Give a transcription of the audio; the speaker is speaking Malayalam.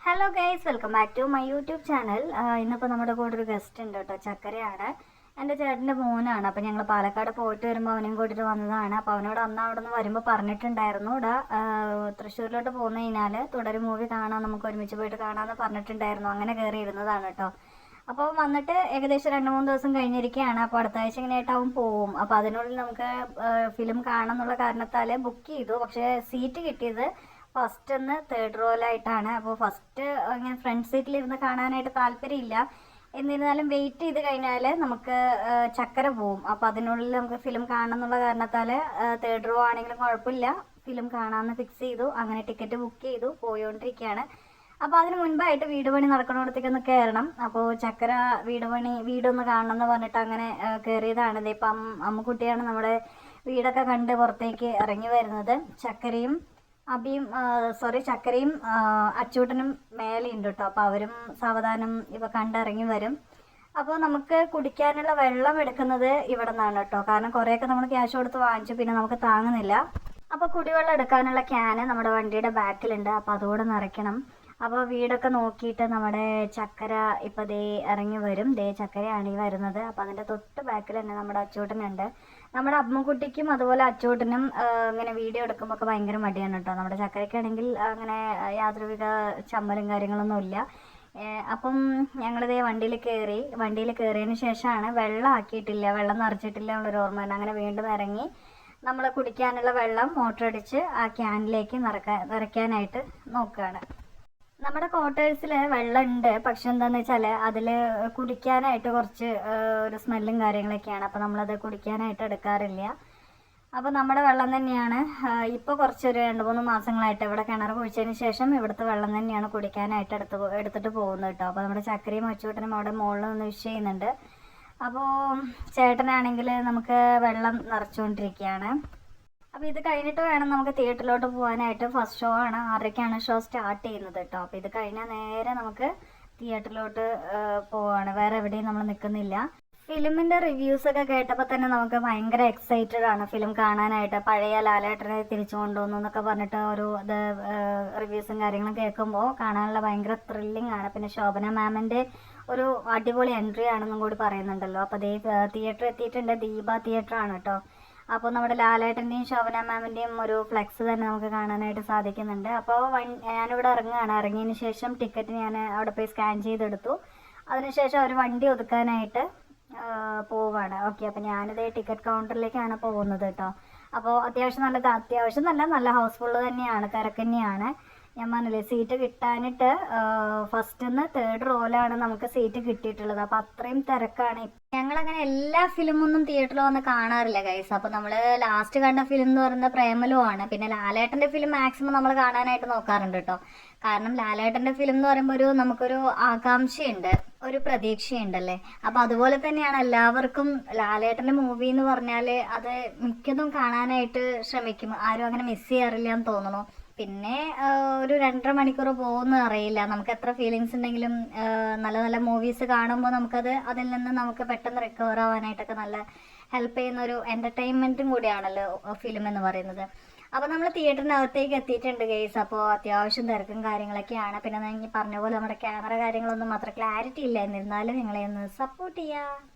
Hello guys, welcome back to my YouTube channel. ഇന്നിപ്പോൾ നമ്മുടെ കൂടെ ഒരു ഗസ്റ്റ് ഉണ്ട് കേട്ടോ. ചക്കരയാണ്, എൻ്റെ ചേട്ടൻ്റെ മോനാണ്. അപ്പോൾ ഞങ്ങൾ പാലക്കാട് പോയിട്ട് വരുമ്പോൾ അവനെയും കൂട്ടിയിട്ട് വന്നതാണ്. അപ്പോൾ അവനോട് അന്ന് അവിടെ നിന്ന് വരുമ്പോൾ പറഞ്ഞിട്ടുണ്ടായിരുന്നു, ഇവിടെ തൃശ്ശൂരിലോട്ട് പോന്നു കഴിഞ്ഞാൽ തുടരും മൂവി കാണാൻ, നമുക്ക് ഒരുമിച്ച് പോയിട്ട് കാണാമെന്ന് പറഞ്ഞിട്ടുണ്ടായിരുന്നു. അങ്ങനെ കയറി ഇരുന്നതാണ് കേട്ടോ. അപ്പോൾ വന്നിട്ട് ഏകദേശം 2-3 ദിവസം കഴിഞ്ഞിരിക്കുകയാണ്. അപ്പോൾ അടുത്ത ആഴ്ച ഇങ്ങനെയായിട്ട് അവൻ പോവും. അപ്പോൾ അതിനുള്ളിൽ നമുക്ക് ഫിലിം കാണണം എന്നുള്ള കാരണത്താൽ ബുക്ക് ചെയ്തു. പക്ഷേ സീറ്റ് കിട്ടിയത് ഫസ്റ്റ് ഒന്ന് തേർഡ് റോയിലായിട്ടാണ്. അപ്പോൾ ഫസ്റ്റ് ഇങ്ങനെ ഫ്രണ്ട് സീറ്റിലിരുന്ന് കാണാനായിട്ട് താല്പര്യമില്ല. എന്നിരുന്നാലും വെയിറ്റ് ചെയ്ത് കഴിഞ്ഞാൽ നമുക്ക് ചക്കര പോവും. അപ്പോൾ അതിനുള്ളിൽ നമുക്ക് ഫിലിം കാണണം എന്നുള്ള കാരണത്താൽ തേർഡ് റോ ആണെങ്കിലും കുഴപ്പമില്ല, ഫിലിം കാണാമെന്ന് ഫിക്സ് ചെയ്തു. അങ്ങനെ ടിക്കറ്റ് ബുക്ക് ചെയ്തു, പോയോണ്ടിരിക്കുകയാണ്. അപ്പോൾ അതിന് മുൻപായിട്ട് വീട് പണി നടക്കണോടത്തേക്കൊന്ന് കയറണം. അപ്പോൾ ചക്കര വീടൊന്ന് കാണണം എന്ന് പറഞ്ഞിട്ട് അങ്ങനെ കയറിയതാണ്. ഇപ്പം അമ്മുക്കുട്ടിയാണ് നമ്മുടെ വീടൊക്കെ കണ്ട് പുറത്തേക്ക് ഇറങ്ങി വരുന്നത്. ചക്കരയും അച്ചൂട്ടനും മേലെയുണ്ട് കേട്ടോ. അപ്പോൾ അവരും സാവധാനം ഇവ കണ്ടിറങ്ങി വരും. അപ്പോൾ നമുക്ക് കുടിക്കാനുള്ള വെള്ളം എടുക്കുന്നത് ഇവിടെ നിന്നാണ് കേട്ടോ. കാരണം കുറേയൊക്കെ നമ്മൾ ക്യാഷ് കൊടുത്ത് വാങ്ങിച്ചു, പിന്നെ നമുക്ക് താങ്ങുന്നില്ല. അപ്പോൾ കുടിവെള്ളം എടുക്കാനുള്ള ക്യാന് നമ്മുടെ വണ്ടിയുടെ ബാക്കിലുണ്ട്. അപ്പോൾ അതുകൂടെ നിറയ്ക്കണം. അപ്പോൾ വീടൊക്കെ നോക്കിയിട്ട് നമ്മുടെ ചക്കര ഇപ്പോൾ ദേ ഇറങ്ങി വരും. ചക്കരയാണ് ഈ വരുന്നത്. അപ്പോൾ അതിൻ്റെ തൊട്ട് ബാക്കിൽ തന്നെ നമ്മുടെ അച്ചൂട്ടനുണ്ട്. നമ്മുടെ അമ്മുക്കുട്ടിക്കും അതുപോലെ അച്ചൂട്ടനും ഇങ്ങനെ വീഡിയോ എടുക്കുമ്പോൾ ഒക്കെ ഭയങ്കര മടിയാണ് കേട്ടോ. നമ്മുടെ ചക്കരയ്ക്കാണെങ്കിൽ അങ്ങനെ യാതൊരുവിധ ചമ്മലും കാര്യങ്ങളൊന്നും ഇല്ല. അപ്പം ഞങ്ങളിതേ വണ്ടിയിൽ കയറിയതിന് ശേഷമാണ് വെള്ളം ആക്കിയിട്ടില്ല, വെള്ളം നിറച്ചിട്ടില്ല എന്നുള്ളൊരു ഓർമ്മ ഉണ്ട്. അങ്ങനെ വീണ്ടും ഇറങ്ങി നമ്മൾ കുടിക്കാനുള്ള വെള്ളം മോട്ടർ അടിച്ച് ആ ക്യാനിലേക്ക് നിറയ്ക്കാനായിട്ട് നോക്കുകയാണ്. നമ്മുടെ ക്വാർട്ടേഴ്സിൽ വെള്ളമുണ്ട്, പക്ഷെ എന്താണെന്ന് വെച്ചാൽ അതിൽ കുടിക്കാനായിട്ട് കുറച്ച് ഒരു സ്മെല്ലും കാര്യങ്ങളൊക്കെയാണ്. അപ്പോൾ നമ്മളത് കുടിക്കാനായിട്ട് എടുക്കാറില്ല. അപ്പോൾ നമ്മുടെ വെള്ളം തന്നെയാണ് ഇപ്പോൾ കുറച്ചൊരു 2-3 മാസങ്ങളായിട്ട് ഇവിടെ കിണർ കുഴിച്ചതിന് ശേഷം ഇവിടുത്തെ വെള്ളം തന്നെയാണ് കുടിക്കാനായിട്ട് എടുത്തിട്ട് പോകുന്നത് കേട്ടോ. അപ്പോൾ നമ്മുടെ ചക്കരയും അച്ചൂട്ടനും അവിടെ മുകളിൽ നിന്ന് വിഷ് ചെയ്യുന്നുണ്ട്. അപ്പോൾ ചേട്ടനാണെങ്കിൽ നമുക്ക് വെള്ളം നിറച്ചുകൊണ്ടിരിക്കുകയാണ്. അപ്പോൾ ഇത് കഴിഞ്ഞിട്ട് വേണം നമുക്ക് തിയേറ്ററിലോട്ട് പോകാനായിട്ട്. ഫസ്റ്റ് ഷോ ആണ്, 6:30ക്കാണ് ഷോ സ്റ്റാർട്ട് ചെയ്യുന്നത് കേട്ടോ. അപ്പോൾ ഇത് കഴിഞ്ഞാൽ നേരെ നമുക്ക് തിയേറ്ററിലോട്ട് പോവാണ്, വേറെ എവിടെയും നമ്മൾ നിൽക്കുന്നില്ല. ഫിലിമിൻ്റെ റിവ്യൂസൊക്കെ കേട്ടപ്പോൾ തന്നെ നമുക്ക് ഭയങ്കര എക്സൈറ്റഡ് ആണ് ഫിലിം കാണാനായിട്ട്. പഴയ ലാലേട്ടനെ തിരിച്ചു കൊണ്ടുവന്നു എന്നൊക്കെ പറഞ്ഞിട്ട് ഒരു റിവ്യൂസും കാര്യങ്ങളും കേൾക്കുമ്പോൾ കാണാനുള്ള ഭയങ്കര ത്രില്ലിംഗ് ആണ്. പിന്നെ ശോഭന മാമിൻ്റെ ഒരു അടിപൊളി എൻട്രി ആണെന്നും കൂടി പറയുന്നുണ്ടല്ലോ. അപ്പോൾ തിയേറ്റർ എത്തിയിട്ടുണ്ട്, ദീപ തിയേറ്റർ ആണ് കേട്ടോ. അപ്പോൾ നമ്മുടെ ലാലേട്ടൻ്റെയും ശോഭന മാമിൻ്റെയും ഒരു ഫ്ലെക്സ് തന്നെ നമുക്ക് കാണാനായിട്ട് സാധിക്കുന്നുണ്ട്. അപ്പോൾ ഞാനിവിടെ ഇറങ്ങിയതിന് ശേഷം ടിക്കറ്റ് ഞാൻ അവിടെ പോയി സ്കാൻ ചെയ്തെടുത്തു. അതിനുശേഷം അവർ വണ്ടി ഒതുക്കാനായിട്ട് പോവാണ്. ഓക്കെ, അപ്പോൾ ഞാനിതേ ടിക്കറ്റ് കൗണ്ടറിലേക്കാണ് പോകുന്നത് കേട്ടോ. അപ്പോൾ അത്യാവശ്യം നല്ല ഹൗസ്ഫുള്ള് തന്നെയാണ്, തിരക്ക് തന്നെയാണ്. ഞാൻ പറഞ്ഞില്ലേ, സീറ്റ് കിട്ടാനിട്ട് ഫസ്റ്റ് നിന്ന് തേർഡ് റോയിലാണ് നമുക്ക് സീറ്റ് കിട്ടിയിട്ടുള്ളത്. അപ്പോൾ അത്രയും തിരക്കാണ്. ഞങ്ങളങ്ങനെ എല്ലാ ഫിലിമൊന്നും തിയേറ്ററിൽ വന്ന് കാണാറില്ല ഗൈസ്. അപ്പോൾ നമ്മൾ ലാസ്റ്റ് കണ്ട ഫിലിം എന്ന് പറയുന്നത് പ്രേമലു ആണ്. പിന്നെ ലാലേട്ടൻ്റെ ഫിലിം മാക്സിമം നമ്മൾ കാണാനായിട്ട് നോക്കാറുണ്ട് കേട്ടോ. കാരണം ലാലേട്ടൻ്റെ ഫിലിം എന്ന് പറയുമ്പോൾ നമുക്കൊരു ആകാംക്ഷയുണ്ട്, ഒരു പ്രതീക്ഷയുണ്ടല്ലേ. അപ്പോൾ അതുപോലെ തന്നെയാണ് എല്ലാവർക്കും ലാലേട്ടൻ്റെ മൂവി എന്ന് പറഞ്ഞാൽ അത് മിക്കതും കാണാനായിട്ട് ശ്രമിക്കും. ആരും അങ്ങനെ മിസ് ചെയ്യാറില്ല എന്ന് തോന്നുന്നു. പിന്നെ ഒരു 2.5 മണിക്കൂർ പോകുമെന്ന് അറിയില്ല. നമുക്ക് എത്ര ഫീലിങ്സ് ഉണ്ടെങ്കിലും നല്ല മൂവീസ് കാണുമ്പോൾ അതിൽ നിന്ന് നമുക്ക് പെട്ടെന്ന് റിക്കവർ ആവാനായിട്ടൊക്കെ നല്ല ഹെൽപ്പ് ചെയ്യുന്ന ഒരു എൻ്റർടൈൻമെൻറ്റും കൂടിയാണല്ലോ ഫിലിം എന്ന് പറയുന്നത്. അപ്പോൾ നമ്മൾ തിയേറ്ററിനകത്തേക്ക് എത്തിയിട്ടുണ്ട് ഗെയ്സ്. അപ്പോൾ അത്യാവശ്യം തിരക്കും കാര്യങ്ങളൊക്കെയാണ്. പിന്നെ ഞാൻ പറഞ്ഞ പോലെ നമ്മുടെ ക്യാമറ കാര്യങ്ങളൊന്നും അത്ര ക്ലാരിറ്റി ഇല്ല. എന്നിരുന്നാലും നിങ്ങളെ ഒന്ന് സപ്പോർട്ട് ചെയ്യുക.